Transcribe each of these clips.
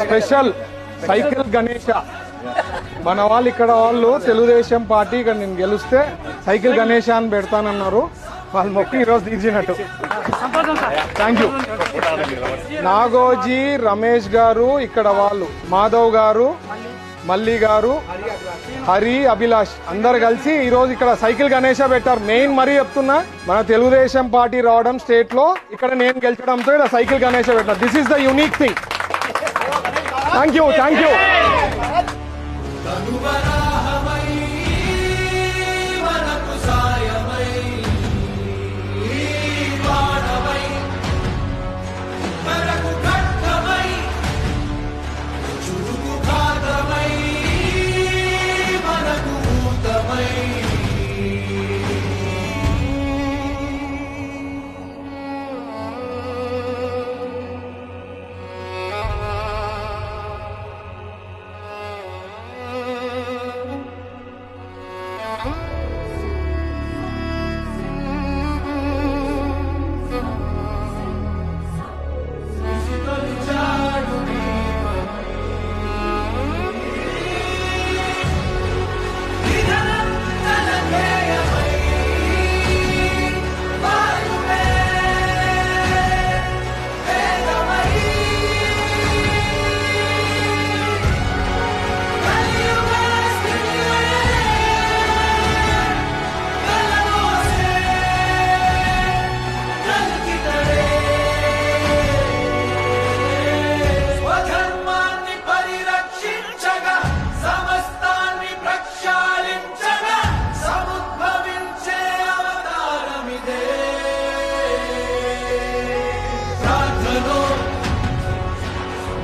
Special cycle Ganesha మన వాళ్ళు ఇక్కడ వాళ్ళు తెలుగుదేశం పార్టీ ఇక్కడ నేను గెలిస్తే సైకిల్ గణేష అని పెడతానన్నారు. వాళ్ళు మొక్కి ఈరోజు తీర్చినట్టు. Thank you. నాగోజీ, రమేష్ గారు, ఇక్కడ వాళ్ళు మాధవ్ గారు, మల్లి గారు, హరి, అభిలాష్ అందరు కలిసి ఈ రోజు ఇక్కడ సైకిల్ గణేష పెట్టారు. మెయిన్ మరీ చెప్తున్నా, మన తెలుగుదేశం పార్టీ రావడం స్టేట్ లో ఇక్కడ నేను గెలిచడంతో ఇక్కడ సైకిల్ గణేష పెట్టారు. This is the unique thing. Thank you. Thank you.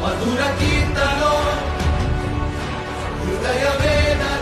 మధుర కీర్తనో హృదయ వేదన